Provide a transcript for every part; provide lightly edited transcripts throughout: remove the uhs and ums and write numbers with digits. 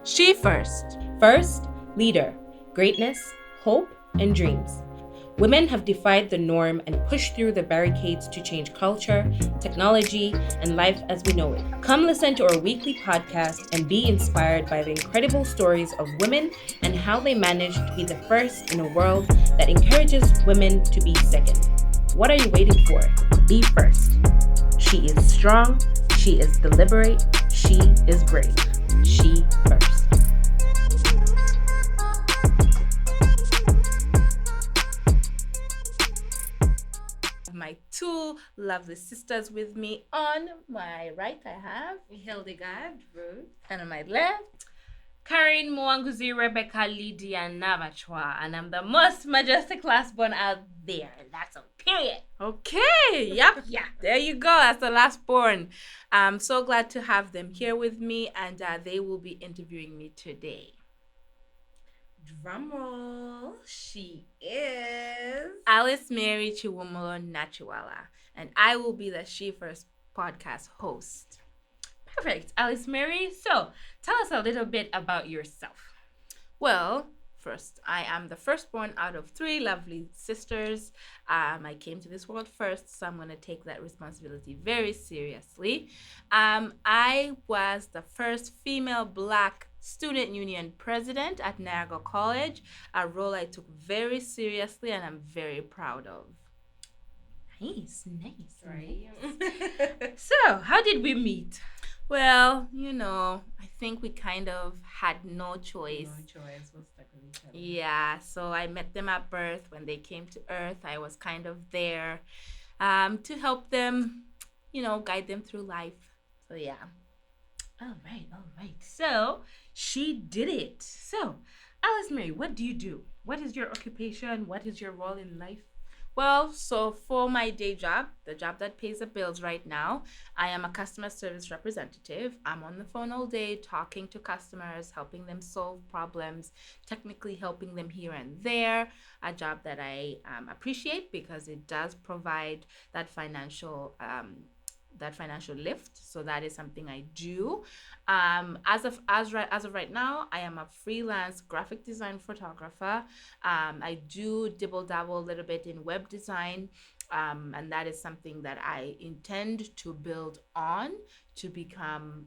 She first. First, leader, greatness, hope, and dreams. Women have defied the norm and pushed through the barricades to change culture, technology, and life as we know it. Come listen to our weekly podcast and be inspired by the incredible stories of women and how they managed to be the first in a world that encourages women to be second. What are you waiting for? Be first. She is strong, she is deliberate, she is brave. She first. My two lovely sisters with me. On my right, I have Hildegard, Ruth, and on my left, Karin, Mwanguzi, Rebecca, Lydia, and Nabacwa. And I'm the most majestic last born out there. That's a period. Okay, yep, yeah, there you go. That's the last born. I'm so glad to have them here with me, and they will be interviewing me today. drumroll, she is AliceMary Chiwumolo Nachiwala, and I will be the She First podcast host. Perfect. AliceMary, so tell us a little bit about yourself. Well, first, I am the firstborn out of three lovely sisters. I came to this world first, so I'm going to take that responsibility very seriously. I was the first female Black student union president at Niagara College, a role I took very seriously and I'm very proud of. Nice. right. So, how did we meet? Well, I think we kind of had no choice. No choice. We'll stuck with each other. Yeah, so I met them at birth. When they came to Earth, I was kind of there to help them, guide them through life. So, yeah. All right. So, she did it. So, AliceMary, what do you do? What is your occupation? What is your role in life? Well, so for my day job, the job that pays the bills right now, I am a customer service representative. I'm on the phone all day talking to customers, helping them solve problems, technically helping them here and there, a job that I appreciate because it does provide that financial lift. So that is something I do. As of right now, I am a freelance graphic design photographer. I do dibble dabble a little bit in web design, and that is something that I intend to build on to become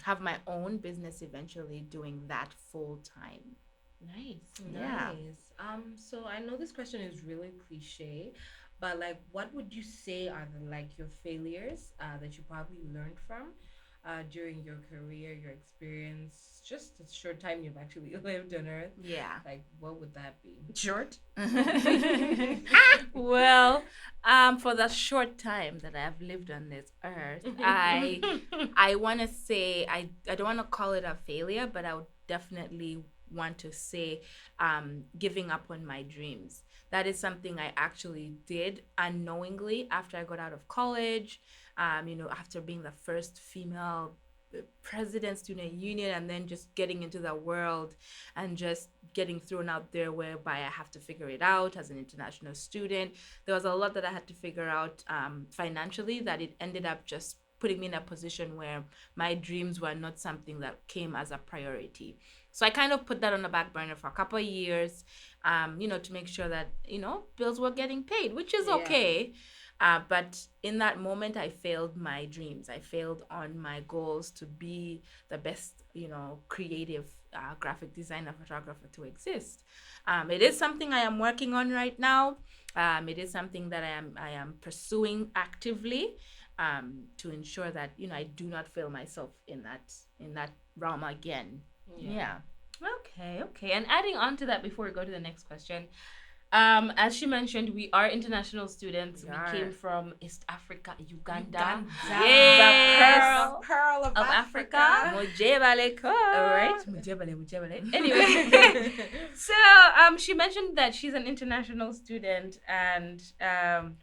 have my own business eventually, doing that full time. Nice. Yeah. So I know this question is really cliche, but what would you say are your failures that you probably learned from during your career, your experience, just the short time you've actually lived on Earth? Yeah. What would that be? Short. Well, for the short time that I've lived on this earth, I want to say I don't want to call it a failure, but I would definitely want to say giving up on my dreams. That is something I actually did unknowingly after I got out of college, after being the first female president, student union, and then just getting into the world and just getting thrown out there whereby I have to figure it out as an international student. There was a lot that I had to figure out financially, that it ended up just putting me in a position where my dreams were not something that came as a priority. So I kind of put that on the back burner for a couple of years, to make sure that, bills were getting paid, which is okay. But in that moment, I failed my dreams. I failed on my goals to be the best, creative graphic designer, photographer to exist. It is something I am working on right now. It is something that I am pursuing actively to ensure that, I do not fail myself in that realm again. Yeah. Okay. And adding on to that before we go to the next question, as she mentioned, we are international students. We came from East Africa, Uganda. Yes. The pearl of Africa. Mujebale ko. All right. Mujebale. Anyway, so she mentioned that she's an international student, and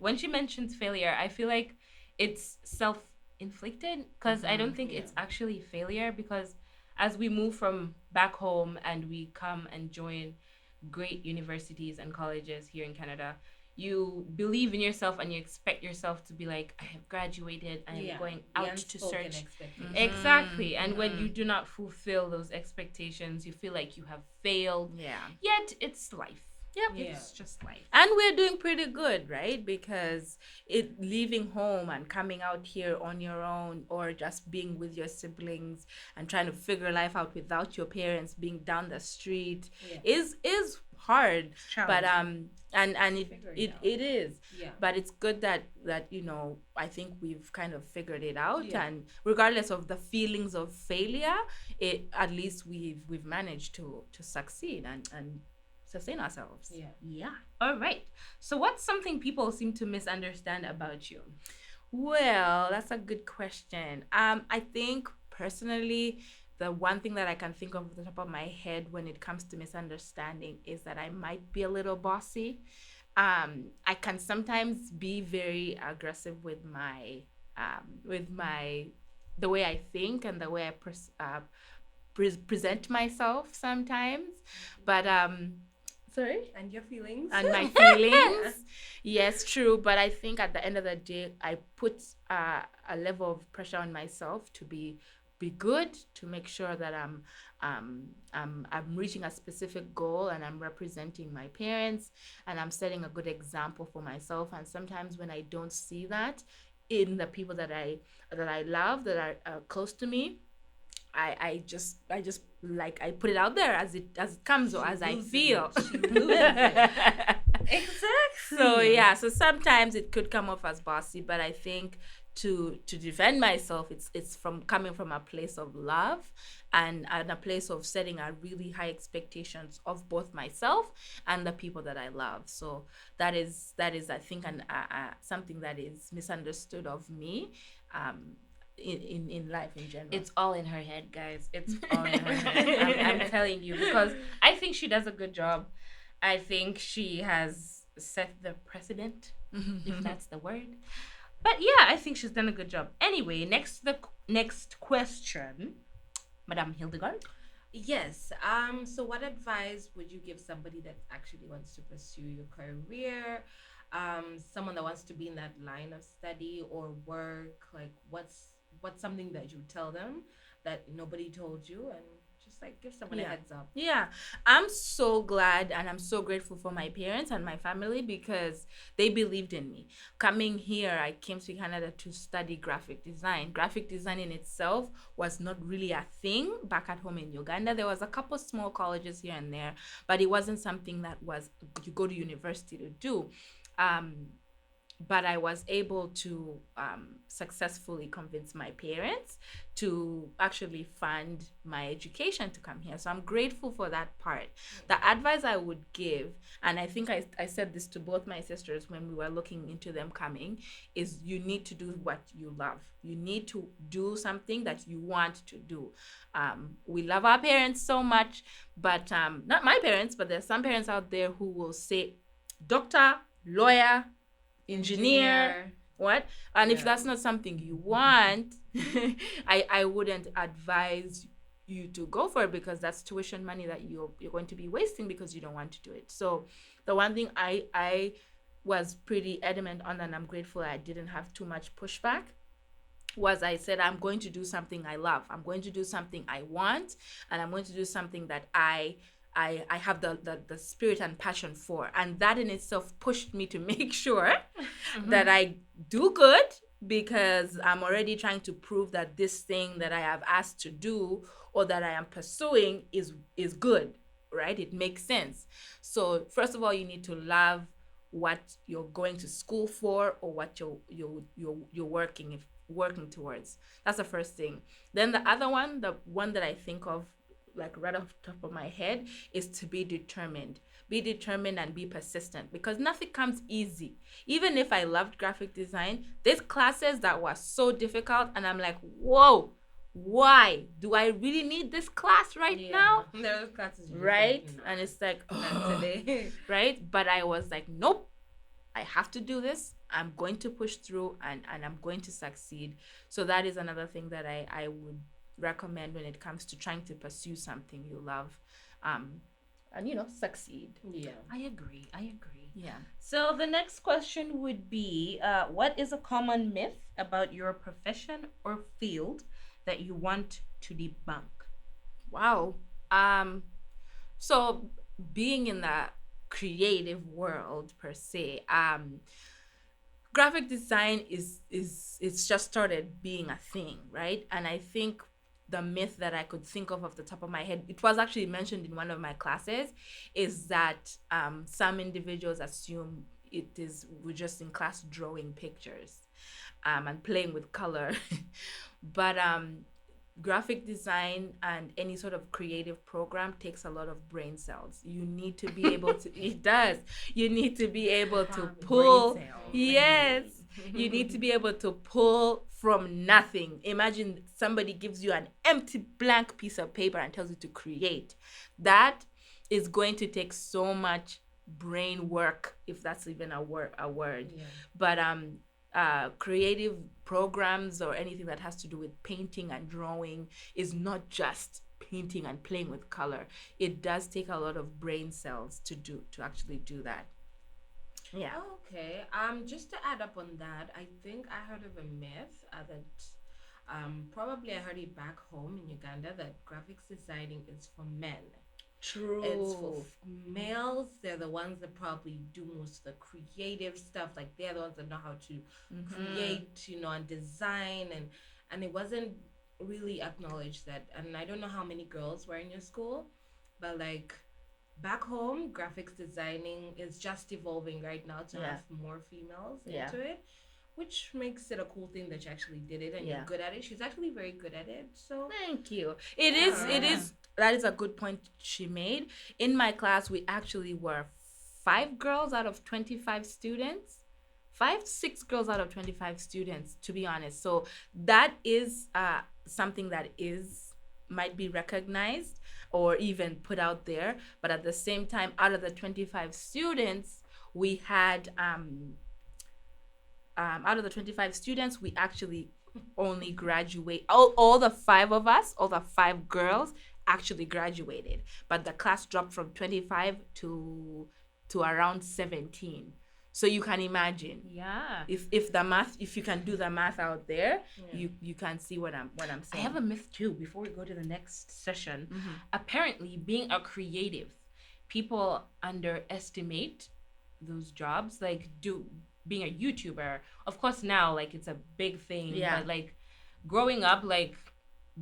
when she mentions failure, I feel like it's self-inflicted because I don't think it's actually failure, because as we move from back home and we come and join great universities and colleges here in Canada, you believe in yourself and you expect yourself to be like, I have graduated, I am going out to search. Exactly. And when you do not fulfill those expectations, you feel like you have failed. Yeah. Yet it's life. Yep. Yeah. It's just life. And we're doing pretty good, right? Because leaving home and coming out here on your own, or just being with your siblings and trying to figure life out without your parents, being down the street, is hard. But and it is. Yeah. But it's good that I think we've kind of figured it out, and regardless of the feelings of failure, at least we've managed to succeed and sustain ourselves. Yeah. All right. So what's something people seem to misunderstand about you? Well, that's a good question. I think personally, the one thing that I can think of off the top of my head when it comes to misunderstanding is that I might be a little bossy. I can sometimes be very aggressive with my the way I think and the way I present myself sometimes. But sorry? And your feelings? And my feelings. Yes, true. But I think at the end of the day, I put a level of pressure on myself to be good, to make sure that I'm reaching a specific goal and I'm representing my parents and I'm setting a good example for myself. And sometimes when I don't see that in the people that I love, that are close to me, I just like, I put it out there as it comes, or as I feel. Exactly. So sometimes it could come off as bossy, but I think to defend myself, it's coming from a place of love and a place of setting a really high expectations of both myself and the people that I love. So that is I think something that is misunderstood of me. In life in general. It's all in her head, guys. It's all in her head. I'm telling you, because I think she does a good job. I think she has set the precedent, if that's the word. But yeah, I think she's done a good job. Anyway, next question, Madame Hildegard. Yes. So what advice would you give somebody that actually wants to pursue your career? Someone that wants to be in that line of study or work, like what's something that you tell them that nobody told you, and just like give someone a heads up. Yeah, I'm so glad and I'm so grateful for my parents and my family because they believed in me. Coming here, I came to Canada to study graphic design. Graphic design in itself was not really a thing back at home in Uganda. There was a couple small colleges here and there, but it wasn't something that was you go to university to do. But I was able to successfully convince my parents to actually fund my education to come here. So I'm grateful for that part. The advice I would give, and I think I said this to both my sisters when we were looking into them coming, is you need to do what you love. You need to do something that you want to do. We love our parents so much, but not my parents, but there's some parents out there who will say, doctor, lawyer, engineer, what? And if that's not something you want, I wouldn't advise you to go for it, because that's tuition money that you're going to be wasting because you don't want to do it. So the one thing I was pretty adamant on, and I'm grateful I didn't have too much pushback, was I said, I'm going to do something I love. I'm going to do something I want, and I'm going to do something that I have the spirit and passion for. And that in itself pushed me to make sure that I do good, because I'm already trying to prove that this thing that I have asked to do or that I am pursuing is good, right? It makes sense. So first of all, you need to love what you're going to school for or what you're working towards. That's the first thing. Then the other one, the one that I think of like right off the top of my head, is to be determined. Be determined and be persistent, because nothing comes easy. Even if I loved graphic design, there's classes that were so difficult and I'm like, whoa, why do I really need this class right now? There are classes, right? And it's like, right? But I was like, nope, I have to do this. I'm going to push through and I'm going to succeed. So that is another thing that I would recommend when it comes to trying to pursue something you love. and succeed. Yeah. I agree. Yeah. So the next question would be, what is a common myth about your profession or field that you want to debunk? Wow. So being in the creative world per se, graphic design is it's just started being a thing, right? And I think the myth that I could think of off the top of my head, it was actually mentioned in one of my classes, is that some individuals assume we're just in class drawing pictures and playing with color. But graphic design and any sort of creative program takes a lot of brain cells. You need to be able to it does. You need to be able to pull. Brain cells. Yes. You need to be able to pull from nothing. Imagine somebody gives you an empty blank piece of paper and tells you to create. That is going to take so much brain work, if that's even a word. Yeah. But creative programs or anything that has to do with painting and drawing is not just painting and playing with color. It does take a lot of brain cells to actually do that. Yeah. Okay. Just to add up on that, I think I heard of a myth that probably I heard it back home in Uganda, that graphics designing is for men. True. It's for males. They're the ones that probably do most of the creative stuff. Like they're the ones that know how to create, and design, and it wasn't really acknowledged that. And I don't know how many girls were in your school, but like back home, graphics designing is just evolving right now to have more females into it, which makes it a cool thing that you actually did it and you're good at it. She's actually very good at it. So thank you. It is. That is a good point she made. In my class, we actually were 5 girls out of 25 students. 6 girls out of 25 students, to be honest. So that is something that might be recognized or even put out there. But at the same time, out of the 25 students, we had out of the 25 students, we actually only graduate. All the 5 of us, all the 5 girls actually graduated, but the class dropped from 25 to around 17. So you can imagine, if you can do the math out there, you can see what I'm saying. I have a myth too before we go to the next session. Apparently, being a creative, people underestimate those jobs. Like being a YouTuber, of course now like it's a big thing, but like growing up, like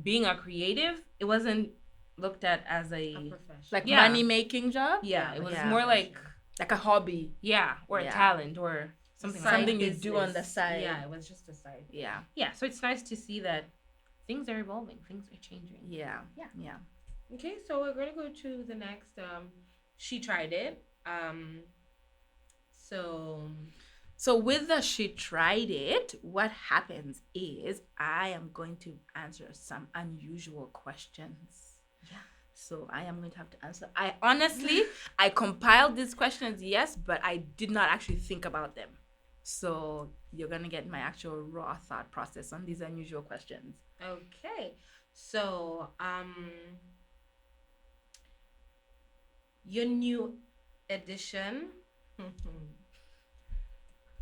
being a creative, it wasn't looked at as a profession. Like money making job. It was more like a hobby, or a talent or something you do on the side. It was just a side. So it's nice to see that things are evolving, things are changing. Okay, so we're gonna go to the next. She tried it. So with the she tried it, what happens is I am going to answer some unusual questions. So I am going to have to answer. I compiled these questions, yes, but I did not actually think about them. So you're going to get my actual raw thought process on these unusual questions. Okay. So, your new edition.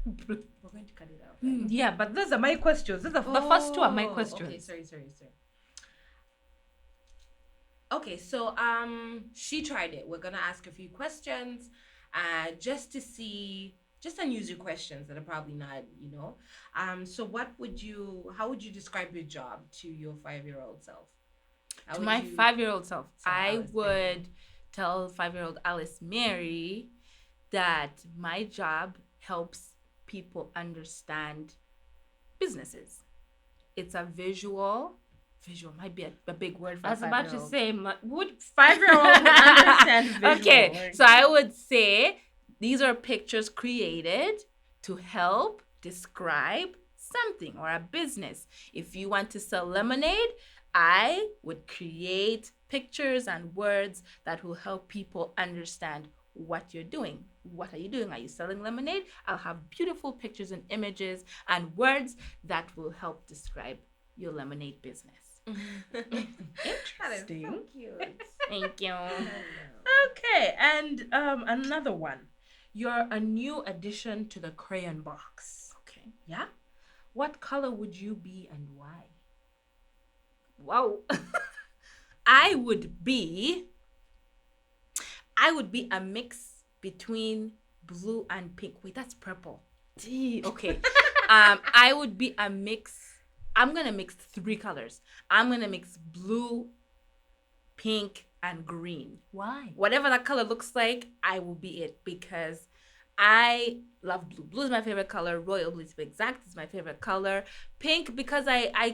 We're going to cut it out. Right? Yeah, but those are my questions. The first 2 are my questions. Okay, sorry. Okay, so she tried it. We're gonna ask a few questions, just to see, just unusual questions that are probably not, So how would you describe your job to your 5-year-old self? To my 5-year-old self, I would tell 5-year-old AliceMary that my job helps people understand businesses. It's a visual might be a big word for I was a 5-year-old. about to say, would 5-year-old understand visual? Okay, so I would say these are pictures created to help describe something or a business. If you want to sell lemonade, I would create pictures and words that will help people understand what you're doing. What are you doing? Are you selling lemonade? I'll have beautiful pictures and images and words that will help describe your lemonade business. Interesting. So cute. Thank you. Okay, and another one. You're a new addition to the crayon box. Okay. Yeah? What color would you be and why? Wow. I would be a mix between blue and pink. Wait, that's purple. Okay. I would be a mix. I'm gonna mix 3 colors. I'm gonna mix blue, pink, and green. Why? Whatever that color looks like, I will be it because I love blue. Blue is my favorite color. Royal blue, to be exact, is my favorite color. Pink because I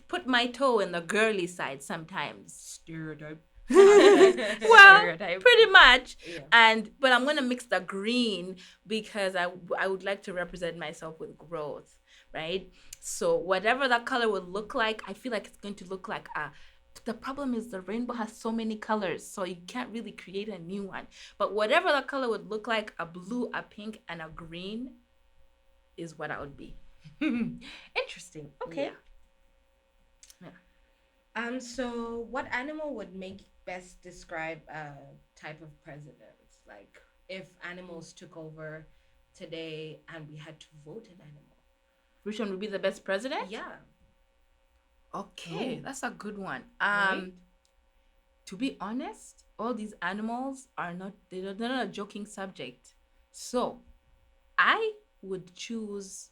put my toe in the girly side sometimes. Stereotype. Well, Stereotype. pretty much. Yeah. But I'm gonna mix the green because I would like to represent myself with growth, right? So whatever that color would look like, I feel like it's going to look like a. The problem is the rainbow has so many colors, so you can't really create a new one. But whatever that color would look like, a blue, a pink, and a green, is what I would be. Interesting. Okay. Yeah. So what animal would make best describe a type of president? Like if animals took over today and we had to vote an animal. Which one would be the best president? Yeah. Okay, that's a good one. Right? To be honest, all these animals are they're not a joking subject. So, I would choose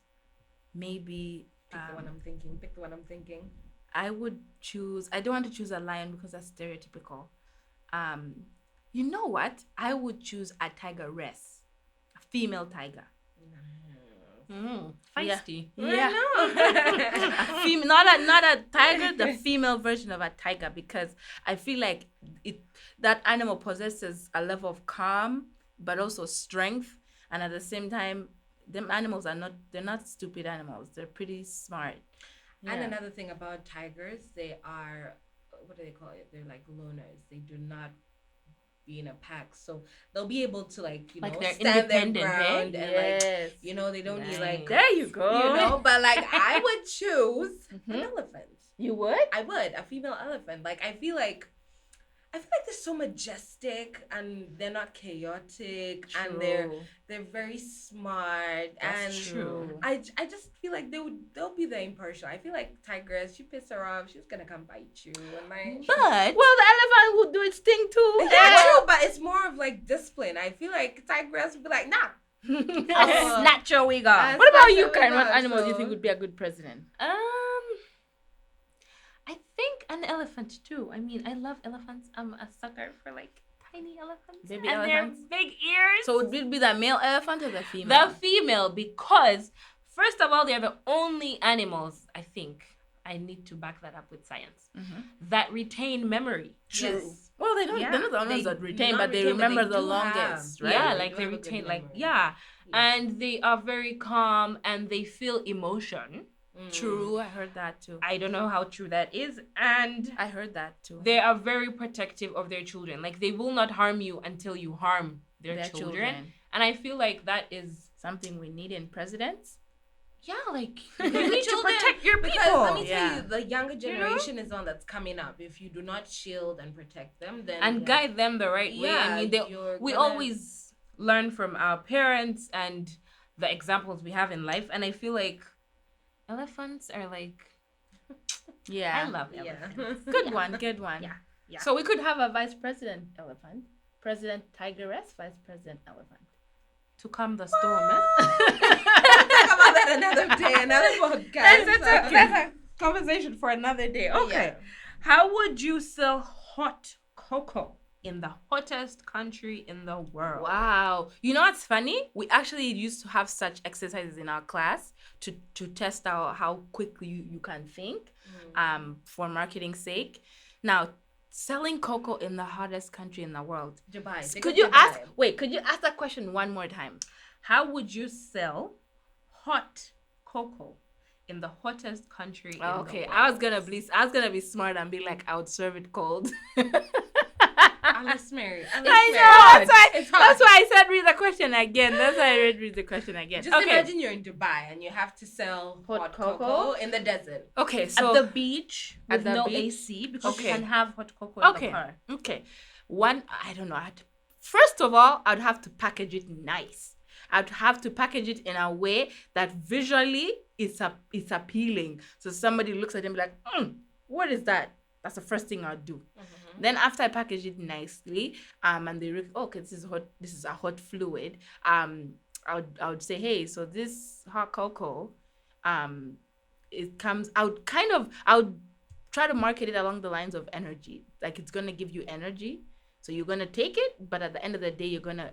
maybe Pick the one I'm thinking. Pick the one I'm thinking. I don't want to choose a lion because that's stereotypical. You know what? I would choose a tigeress, a female tiger. Feisty. Yeah. I know. Not a tiger, the female version of a tiger, because I feel like that animal possesses a level of calm, but also strength, and at the same time, them animals they're not stupid animals. They're pretty smart. And Yeah. another thing about tigers, they are, what do they call it? They're like loners. They do not be in a pack, so they'll be able to they're stand their independent, ground and Yes. they don't need Nice. There you go. but I would choose an elephant. You would? I would, a female elephant. I feel like they're so majestic and they're not chaotic and they're very smart. That's and true. I just feel like they'll be the impartial. I feel like tigress, you piss her off, she's gonna come bite you and But well, the elephant would do its thing too. yeah, true, but it's more of discipline. I feel like tigress would be like, nah. I'll snatch your wig off. What about Snatch you, your Karin? wig What off, animal do you so- think would be a good president? I think an elephant too. I mean, I love elephants. I'm a sucker for tiny elephants. Baby and elephants? their big ears. So would it be the male elephant or the female? the female, because first of all, they're the only animals, I think, I need to back that up with science, that retain memory. Yes. Well, they don't. Yeah. They're not the ones They that retain, not but they retain, but remember they the do longest, have- right? Yeah, They like do they have a good retain, memory. yeah. Yeah. And they are very calm and they feel emotion. True, I heard that too. I don't know how true that is. And I heard that too. they are very protective of their children. Like, they will not harm you until you harm their children. And I feel like that is, Something we need in presidents. yeah, like, The you need to children, protect your Because people. let me tell Yeah. you, the younger generation is one that's coming up. If you do not shield and protect them, then And guide them the right way. I mean, we always learn from our parents and the examples we have in life. And I feel like elephants are Yeah. I love Yeah. elephants. Good one. Good one. Yeah, yeah. So we could have a vice president elephant, president tigress, vice president elephant. To calm the storm, eh? Talk about that another day, another podcast. That's a conversation for another day. Okay. Yeah. How would you sell hot cocoa in the hottest country in the world? Wow. You know what's funny? We actually used to have such exercises in our class to test out how quickly you can think for marketing sake. Now, selling cocoa in the hottest country in the world. Dubai. Think Could of you Dubai. could you ask that question one more time? How would you sell hot cocoa in the hottest country in the world? I was gonna be smart and be like, I would serve it cold. I AliceMary. I know. It's hard. That's why I said read the question again. That's why I read the question again. Just Okay. imagine you're in Dubai and you have to sell hot cocoa in the desert. Okay. So at the beach At with the no beach? AC because Okay. you can have hot cocoa in Okay. the car. Okay. One, I don't know. First of all, I'd have to package it nice. I'd have to package it in a way that visually it's appealing. So somebody looks at it and be like, what is that? That's the first thing I'd do. Then after I package it nicely, and they look, okay, this is hot. This is a hot fluid. I would say, hey, so this hot cocoa, it comes out I would try to market it along the lines of energy. Like it's gonna give you energy. So you're gonna take it, but at the end of the day, you're gonna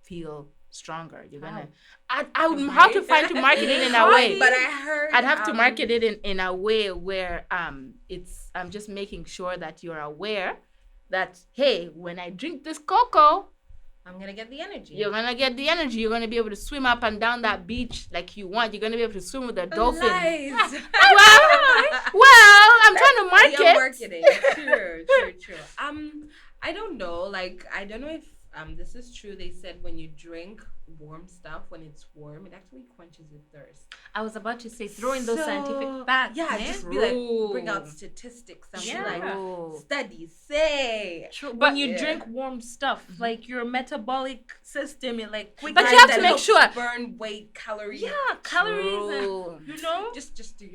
feel stronger. You're gonna. I would have to market it in a way. But I heard I'd have to market it in a way where I'm just making sure that you're aware that, hey, when I drink this cocoa, I'm gonna get the energy. you're gonna get the energy. You're gonna be able to swim up and down that beach like you want. You're gonna be able to swim with the dolphins. Lies. Well, I'm trying to market. You're marketing. True. I don't know. Like, I don't know if this is true. They said when you drink warm stuff, when it's warm, it actually quenches your thirst. I was about to say, throw in those scientific facts. Yeah, eh? just be like, True. bring out statistics. And Yeah. be like, True. studies say. True. But- When you Yeah. drink warm stuff, like your metabolic system, it like quick. But you Guys have to that make helps sure. burn weight, calories. Yeah, calories True. and Just do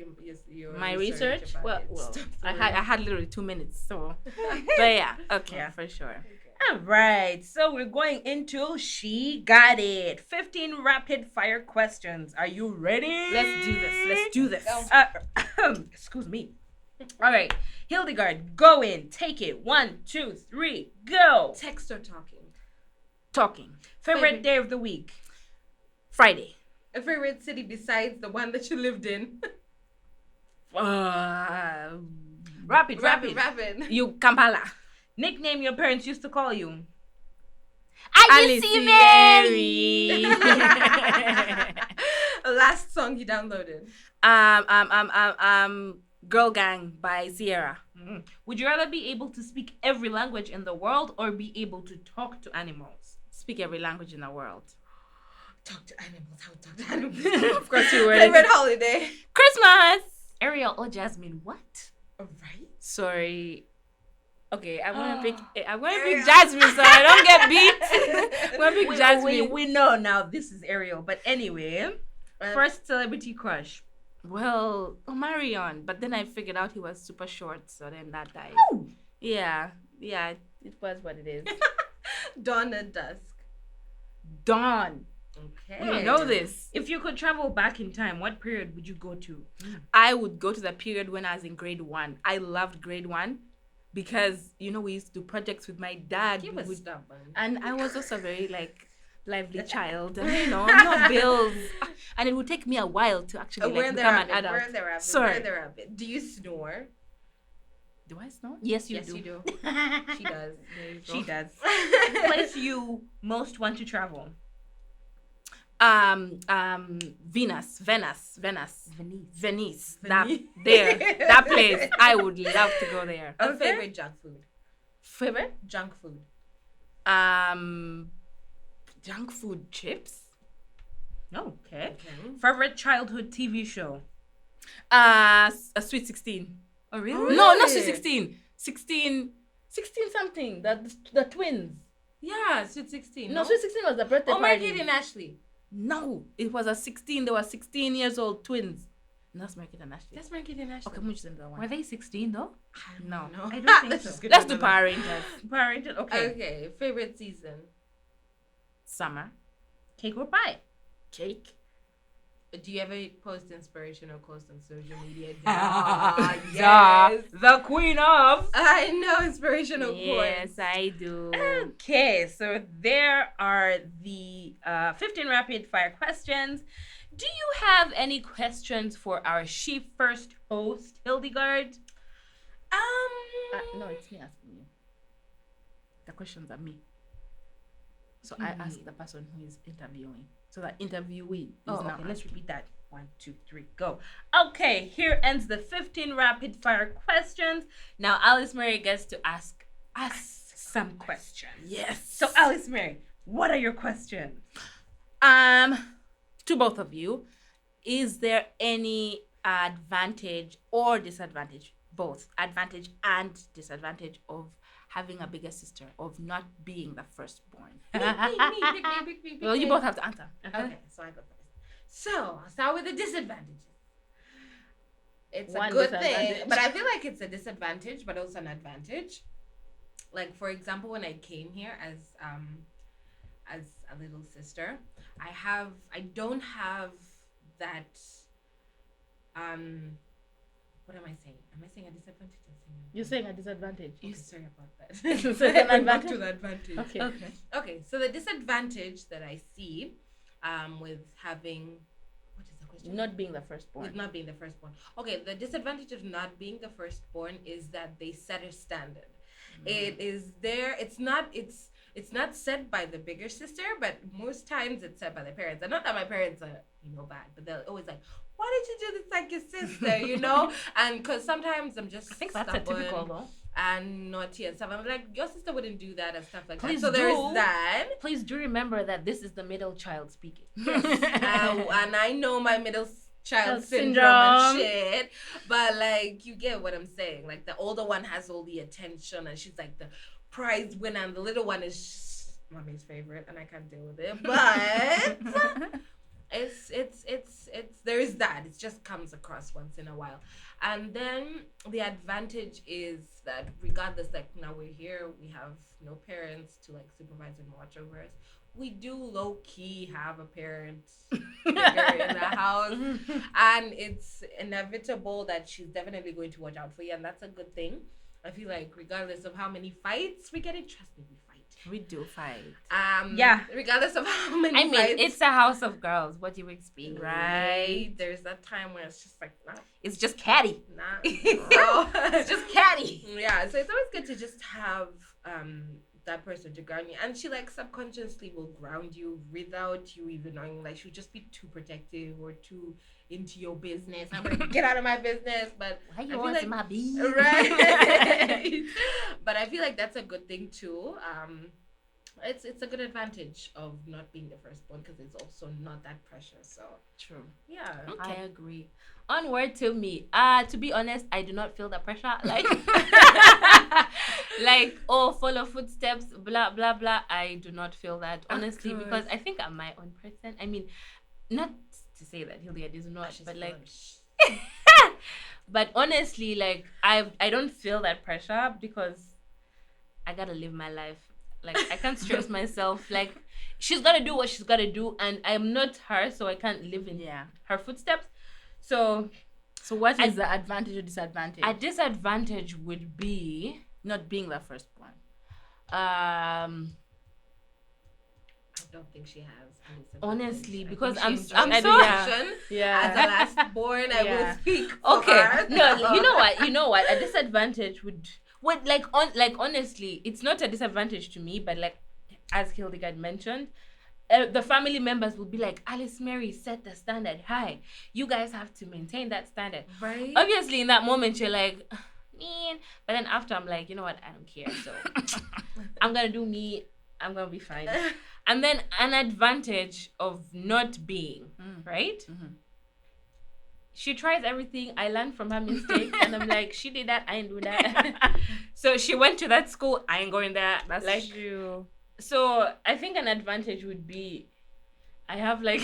your My research. about Well, it. well, Stuff I through. had literally 2 minutes, so. But yeah, okay, Yeah. for sure. All right, so we're going into She Got It. 15 rapid fire questions. Are you ready? Let's do this. Excuse me. All right, Hildegard, go in. Take it. 1, 2, 3, go. Text or talking? Talking. Favorite day of the week? Friday. A favorite city besides the one that you lived in? Rapid. Rapid. You Kampala. Nickname your parents used to call you. AliceMary. Last song you downloaded? Girl Gang by Sierra. Would you rather be able to speak every language in the world or be able to talk to animals? Speak every language in the world. Talk to animals. How to talk to animals? Of course you would. Favorite holiday? Christmas. Ariel or Jasmine, what? Right. Sorry. Okay, I'm gonna pick Jasmine so I don't get beat. I'm gonna pick Jasmine. We know now this is Ariel, but anyway, first celebrity crush. Well, Omarion, but then I figured out he was super short, so then that died. Oh. Yeah, it was what it is. Dawn and dusk. Dawn. Okay. You know this. If you could travel back in time, what period would you go to? I would go to the period when I was in grade 1. I loved grade 1 because, we used to do projects with my dad. He was stubborn. And I was also very, lively child. And, no bills. And it would take me a while to actually, become an adult. Where the rabbit? Sorry. Where the rabbit? Do you snore? Do I snore? Yes, you Yes, do. you do. She does. There you go. She does. Place you most want to travel? Venice. Venice. Venice. That place. I would love to go there. A favorite junk food? Favorite? Junk food. Junk food, chips. Okay. Favorite childhood TV show? A Sweet 16. Oh, Oh, really? No, not Really? Sweet 16. 16 something. The twins. Yeah, Sweet 16. No, Sweet 16 was the birthday Oh, my party. kid and Ashley. No, it was a 16. They were 16 years old twins. And that's Market and Ashley. That's my kid and Ashley. Okay, I'm just another one. Were they 16 though? No. I don't think so. Let's do Power Rangers. Power Rangers. Okay. Okay, favorite season. Summer. Cake or pie? Cake. Do you ever post inspirational quotes on social media? Yes. The queen of. I know inspirational Yes, quotes. I do. Okay, so there are the 15 rapid fire questions. Do you have any questions for our She First host, Hildegard? No, it's me asking you. The questions are me. So I ask the person who is interviewing. So the interviewee is Oh, now okay, let's asking. repeat that. 1, 2, 3, go. Okay, here ends the 15 rapid fire questions. Now AliceMary gets to ask us some questions. Yes. So, AliceMary, what are your questions? To both of you, is there any advantage or disadvantage, both advantage and disadvantage of having a bigger sister, of not being the firstborn? Well, you both have to answer. Okay, so I go first. So I'll start with the disadvantages. It's One a good disadvantage. thing, but I feel like it's a disadvantage, but also an advantage. Like, for example, when I came here as a little sister, I don't have that. What am I saying? Am I saying a disadvantage? You're saying a disadvantage. Okay, sorry about that. So it's an Back advantage? to the advantage. Okay. So the disadvantage that I see, with having, what is the question? Not being the firstborn. With not being the firstborn. Okay, the disadvantage of not being the firstborn is that they set a standard. It is there. It's not set by the bigger sister, but most times it's set by the parents. And not that my parents are, bad, but they're always like, why did you do this like your sister, And because sometimes I'm just I think that's stubborn a typical, though. and naughty and stuff. I'm like, your sister wouldn't do that and stuff like Please that. So there's do. that. Please do remember that this is the middle child speaking. And I know my middle child syndrome Syndrome. and shit, but like, you get what I'm saying. Like, the older one has all the attention and she's like the prize winner, and the little one is mommy's favorite, and I can't deal with it. But it's there is that. It just comes across once in a while. And then the advantage is that regardless, like, now we're here, we have no parents to like supervise and watch over us. We do low key have a parent figure in the house, and it's inevitable that she's definitely going to watch out for you, and that's a good thing. I feel like regardless of how many fights we get in, trust me, we fight. We do fight. Yeah. Regardless of how many fights. It's a house of girls. What do you expect? Right. There's that time where it's just like, nah. It's just catty. It's just catty. Yeah, so it's always good to just have that person to ground you, and she like subconsciously will ground you without you even knowing. Like, she'll just be too protective or too into your business. I'm like, get out of my business. But Why I you feel want like, my bees? right? But I feel like that's a good thing too. It's a good advantage of not being the firstborn, because it's also not that pressure. So True. yeah. I agree. Onward to me. To be honest, I do not feel the pressure. Like, follow footsteps, blah blah blah. I do not feel that, honestly, because I think I'm my own person. I mean, not to say that Hildegard is not, but like, but honestly, like, I don't feel that pressure because I gotta live my life. Like, I can't stress myself. Like, she's gotta do what she's gotta do, and I'm not her, so I can't live in her footsteps. So what is the advantage or disadvantage? A disadvantage would be not being the firstborn. I don't think she has. Honestly, because I'm so as a last born, I will speak. Okay, her. no, you know what? A disadvantage would honestly, it's not a disadvantage to me, but like, as Hildegard mentioned, the family members will be like, AliceMary set the standard high. You guys have to maintain that standard. Right. Obviously, in that moment, you're like, man. But then after, I'm like, you know what? I don't care. So I'm gonna do me. I'm gonna be fine. And then an advantage of not being right. Mm-hmm. She tries everything. I learn from her mistakes, and I'm like, she did that. I ain't do that. So she went to that school. I ain't going there. That's like, true. So I think an advantage would be, I have like,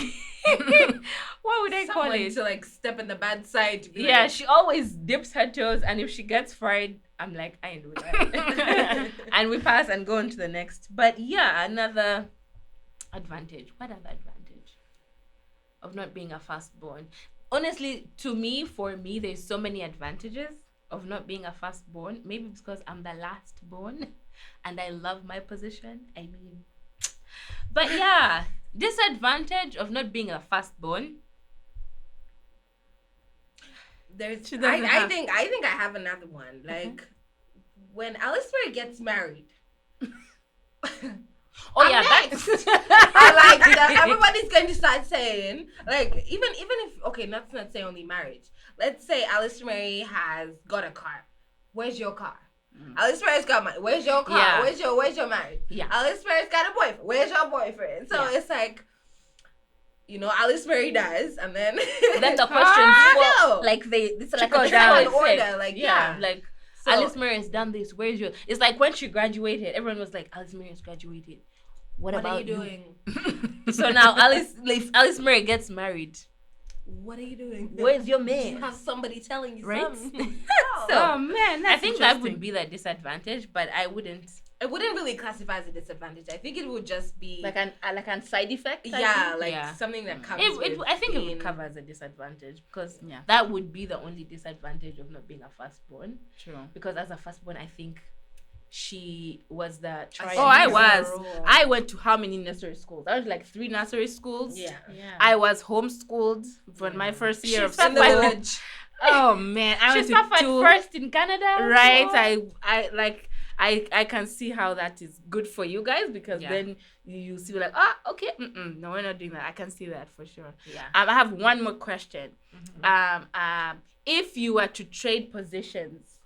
what would I call it? To like step in the bad side. To be like, she always dips her toes, and if she gets fried, I'm like, I ain't do that. And we pass and go on to the next. But yeah, another advantage. What other advantage of not being a firstborn? Honestly, for me, there's so many advantages of not being a firstborn. Maybe because I'm the last born and I love my position. I mean, but yeah, disadvantage of not being a firstborn. I think I have another one. Like, when AliceMary gets married. Everybody's going to start saying, like, even if, okay, not say only marriage. Let's say AliceMary has got a car. Where's your car? AliceMary's got money. Where's your car? Yeah. Where's your marriage? Yeah. AliceMary's got a boyfriend. Where's your boyfriend? So it's like, AliceMary dies, and then Then the questions no. like it's like Trickle a down trickle order. effect. Like Like So- AliceMary has done this. Where's your? It's like when she graduated, everyone was like, AliceMary has graduated. What What about are you doing? So now if AliceMary gets married, What are you doing? where's your You man? have somebody telling you Right? something. So, Oh man, I that's think that would interesting. be the disadvantage, but I wouldn't. It wouldn't really classify as a disadvantage. I think it would just be like an side effect. I yeah, think? like Yeah. something that comes. I think it would being- cover as a disadvantage because Yeah. that would be the only disadvantage of not being a firstborn. True. Because as a firstborn, I think she was the trial. Oh, I She's was. a rule. I went to how many nursery schools? I was like 3 nursery schools. Yeah. Yeah. I was homeschooled for my first year of In the school. village. Oh man, I She went to suffered 2. first in Canada. Right. so- I can see how that is good for you guys because Yeah. then you see like, okay, no, we're not doing that. I can see that for sure. Yeah. I have one more question. If you were to trade positions,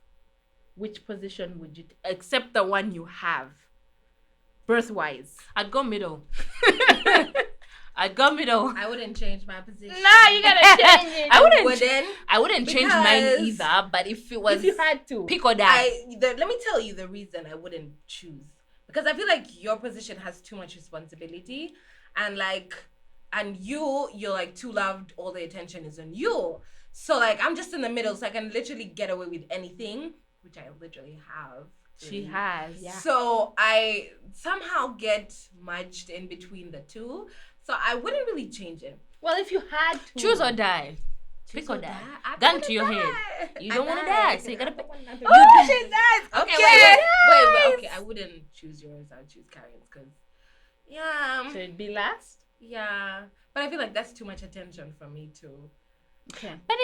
which position would you, except the one you have, birth-wise? I'd go middle. I'd go middle. I wouldn't change my position. Nah, you gotta change it. I wouldn't change mine Because either. But if it was If you had to. pick or die, let me tell you the reason I wouldn't choose, because I feel like your position has too much responsibility, and you're like too loved. All the attention is on you. So like I'm just in the middle, so I can literally get away with anything, which I literally have. She has. Yeah. So I somehow get merged in between the two. So I wouldn't really change it. Well, if you had to. choose or die. Pick or die. Gun to your head. You don't want to die, so you gotta pick. Oh, she dies. Okay, Okay. wait. Okay, I wouldn't choose yours. I'd choose Karin's because, Should it be last? yeah. But I feel like that's too much attention for me too. Okay. But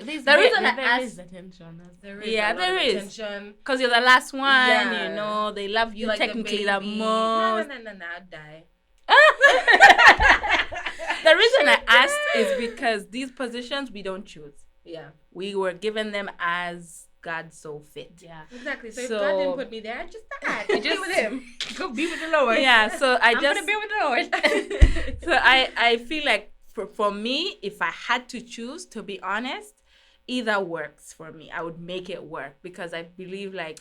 there's The reason I there asked- is attention. There is Yeah, a lot there of is. attention. Because you're the last one, Yeah. they love you You're like technically the baby. most. No, I'd die. The reason I asked is because these positions we don't choose. Yeah, We were given them as God so fit. Yeah. exactly. So, if So- God didn't put me there, I'd just die. You Just just- with him. Go be with the Lord. Yeah, so I I'm just gonna be with the Lord. so I feel like for me, if I had to choose, to be honest, either works for me. I would make it work because I believe like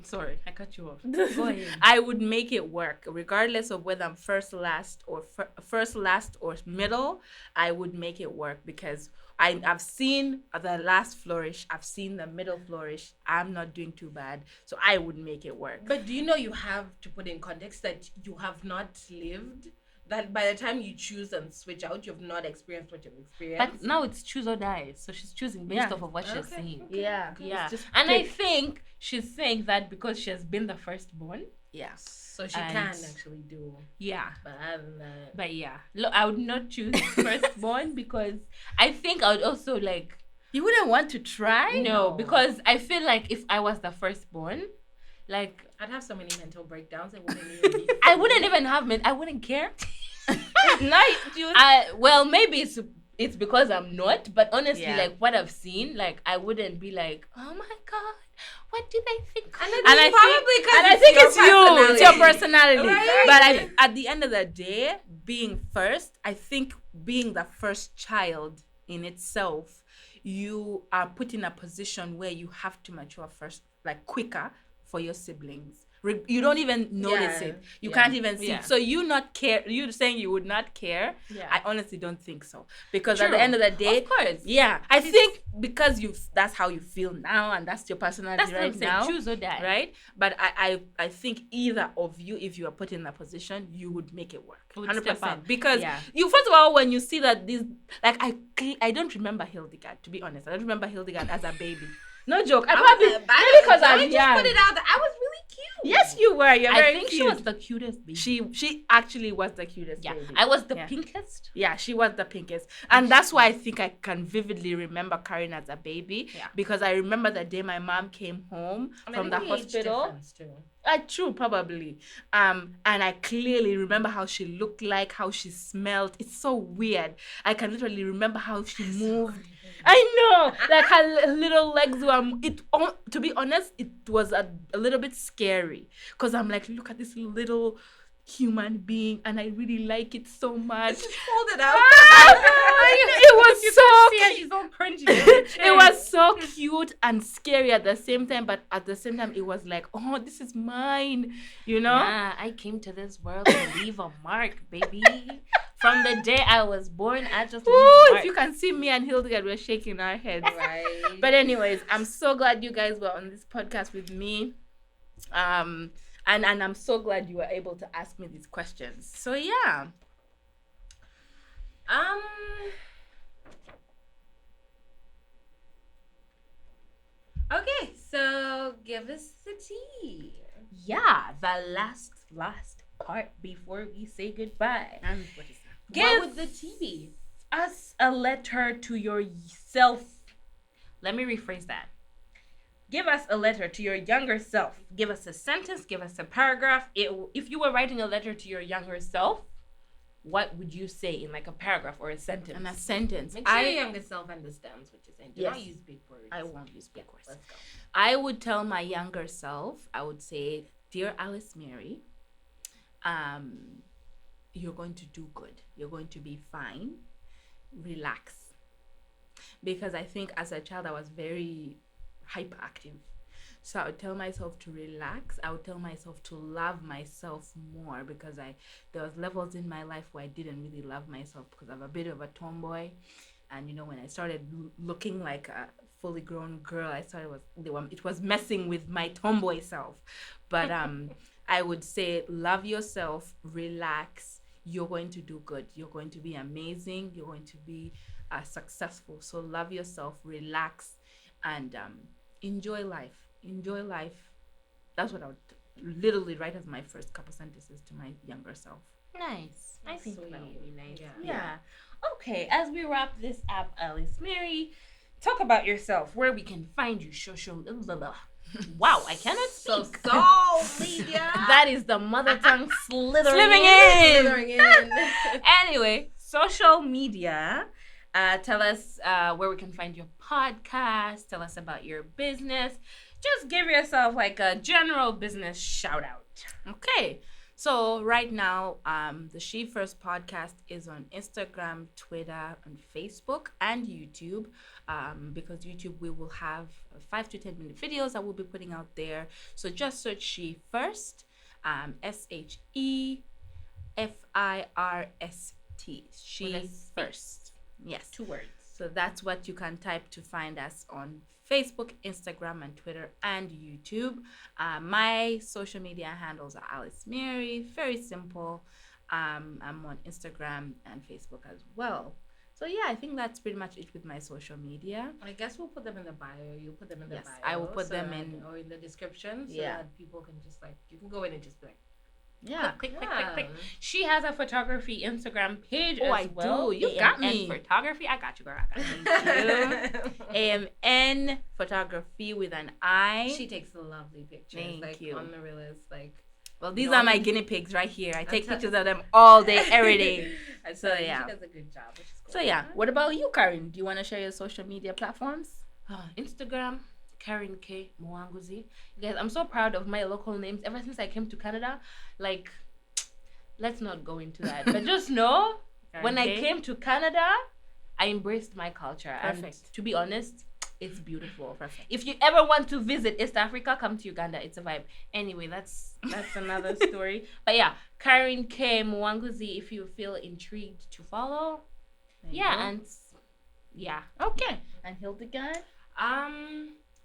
Sorry, I cut you off. Go ahead. I would make it work regardless of whether I'm first, last, or middle. I would make it work because I've seen the last flourish. I've seen the middle flourish. I'm not doing too bad, so I would make it work. But do you know you have to put in context that you have not lived? That by the time you choose and switch out, you've not experienced what you've experienced. But now it's choose or die. So she's choosing based Yeah. off of what she's Okay. seeing. Yeah, Yeah. just And I pick. think she's saying that because she has been the firstborn. Yeah. so she And- can actually do. Yeah. But other than that, But yeah. Look, I would not choose firstborn because I think I would also like You wouldn't want to try? no, because I feel like if I was the firstborn, like I'd have so many mental breakdowns. I wouldn't even. Be I wouldn't even have I wouldn't care. No, you. Well, maybe it's because I'm not, but honestly, Yeah. like what I've seen, like I wouldn't be like, oh my god, what do they think? And And I probably think it's you. It's your personality. Right. But at the end of the day, being first, I think being the first child in itself, you are put in a position where you have to mature first, like quicker for your siblings. You don't even notice Yeah. it. You Yeah. can't even see. Yeah. So you not care. You saying you would not care. Yeah. I honestly don't think so. Because at the True. end of the day, Of course. yeah, I think because that's how you feel now and that's your personality That's what right I'm saying. now. Choose or die. Right? But I think either of you, if you are put in that position, you would make it work. Would step up. Because Yeah. you, first of all, when you see that these, like, I don't remember Hildegard, to be honest. I don't remember Hildegard as a baby. No joke. I probably, maybe because I was just young. put it out there. I was really cute. Yes, you were. You're I very think cute. she was the cutest baby. She actually was the cutest yeah. baby. I was the Yeah. pinkest. Yeah, she was the pinkest. And that's why I think I can vividly remember Karin as a baby. Yeah. Because I remember the day my mom came home from the hospital. True, probably. And I clearly remember how she looked like, how she smelled. It's so weird. I can literally remember how she moved. I know, like her little legs were. To be honest, it was a little bit scary because I'm like, look at this little human being, and I really like it so much. Just hold it out. It was You so can see her, cute. she's all crunchy. It was so cute and scary at the same time, but at the same time, it was like, oh, this is mine, you know? Yeah, I came to this world to leave a mark, baby. From the day I was born, I just leave Ooh, marks. if you can see me and Hildegard, we're shaking our heads. Right. But anyways, I'm so glad you guys were on this podcast with me. And I'm so glad you were able to ask me these questions. So yeah. Okay, so give us the tea. Yeah, the last part before we say goodbye. And what is that? Give What would the tea be? us a letter to yourself. Let me rephrase that. Give us a letter to your younger self. Give us a sentence, give us a paragraph. If you were writing a letter to your younger self, what would you say in like a paragraph or a sentence? And a sentence. Make sure your younger self understands what you're saying. Do not Yes. use big words. I won't use big words. Let's go. I would tell my younger self, I would say, dear AliceMary, you're going to do good. You're going to be fine. Relax. Because I think as a child, I was very hyperactive. So I would tell myself to relax. I would tell myself to love myself more because there was levels in my life where I didn't really love myself because I'm a bit of a tomboy. And you know, when I started looking like a fully grown girl, it was messing with my tomboy self. But I would say love yourself, relax. You're going to do good. You're going to be amazing. You're going to be successful. So love yourself, relax, and enjoy life. Enjoy life. That's what I would literally write as my first couple sentences to my younger self. Nice. I think Sweet. that would be nice. Yeah. Yeah. Okay, as we wrap this up, AliceMary, talk about yourself, where we can find you. Wow, I cannot speak. Lydia. That is the mother tongue slithering Slithering in. Anyway, social media. Tell us where we can find your podcast. Tell us about your business. Just give yourself like a general business shout out. Okay. So right now, the She First podcast is on Instagram, Twitter, and Facebook, and YouTube. Because YouTube, we will have 5 to 10 minute videos that we'll be putting out there. So just search She First, SHEFIRST. She With a First. Yes. 2 words. So that's what you can type to find us on Facebook, Instagram, and Twitter, and YouTube. My social media handles are AliceMary. Very simple. I'm on Instagram and Facebook as well. So yeah, I think that's pretty much it with my social media. I guess we'll put them in the bio. You'll put them in the Yes, bio. I will put them that- in- or in the description so Yeah. that people can just like you can go in and just be like, Yeah. Click. yeah. She has a photography Instagram page Oh, as I well. do. You got AMN me. Photography. I got you, girl. I got you. AMN photography with an I. She takes lovely pictures. Thank like you. unrealistic. Like Well, these No, are my I'm- guinea pigs right here. I take tell- pictures of them all day, every day. I So, tell you, yeah. she does a good job. Which is cool. So yeah, what about you, Karin? Do you want to share your social media platforms? Instagram, Karin K Mwanguzi. Guys, I'm so proud of my local names. Ever since I came to Canada, like, let's not go into that. But just know, when I Okay. came to Canada, I embraced my culture. Perfect. And to be honest, it's beautiful. Perfect. If you ever want to visit East Africa, come to Uganda. It's a vibe. Anyway, that's another story. But yeah, Karin K Mwanguzi. If you feel intrigued to follow, There you yeah, go. and yeah. Okay. And Hildegard?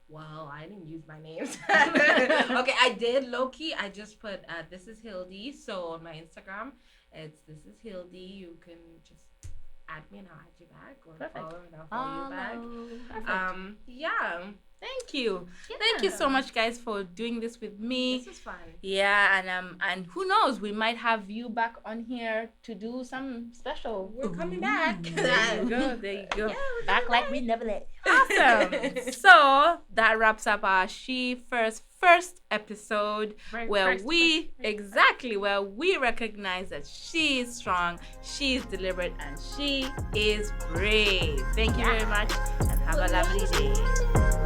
Well, I didn't use my names. Okay, I did low key. I just put this is Hildy. So on my Instagram, it's this is Hildy. You can just add me and I'll add you back, or Perfect. follow and I'll follow you back. Perfect. Yeah. Thank you. Thank you so much, guys, for doing this with me. This is fun. Yeah, and who knows, we might have you back on here to do some special. We're coming back. There you go. There you go. Yeah, we're Back coming like back. we never left. Awesome. So that wraps up our first episode where we recognize that she is strong, she is deliberate, and she is brave. Thank you very much, and have a lovely day.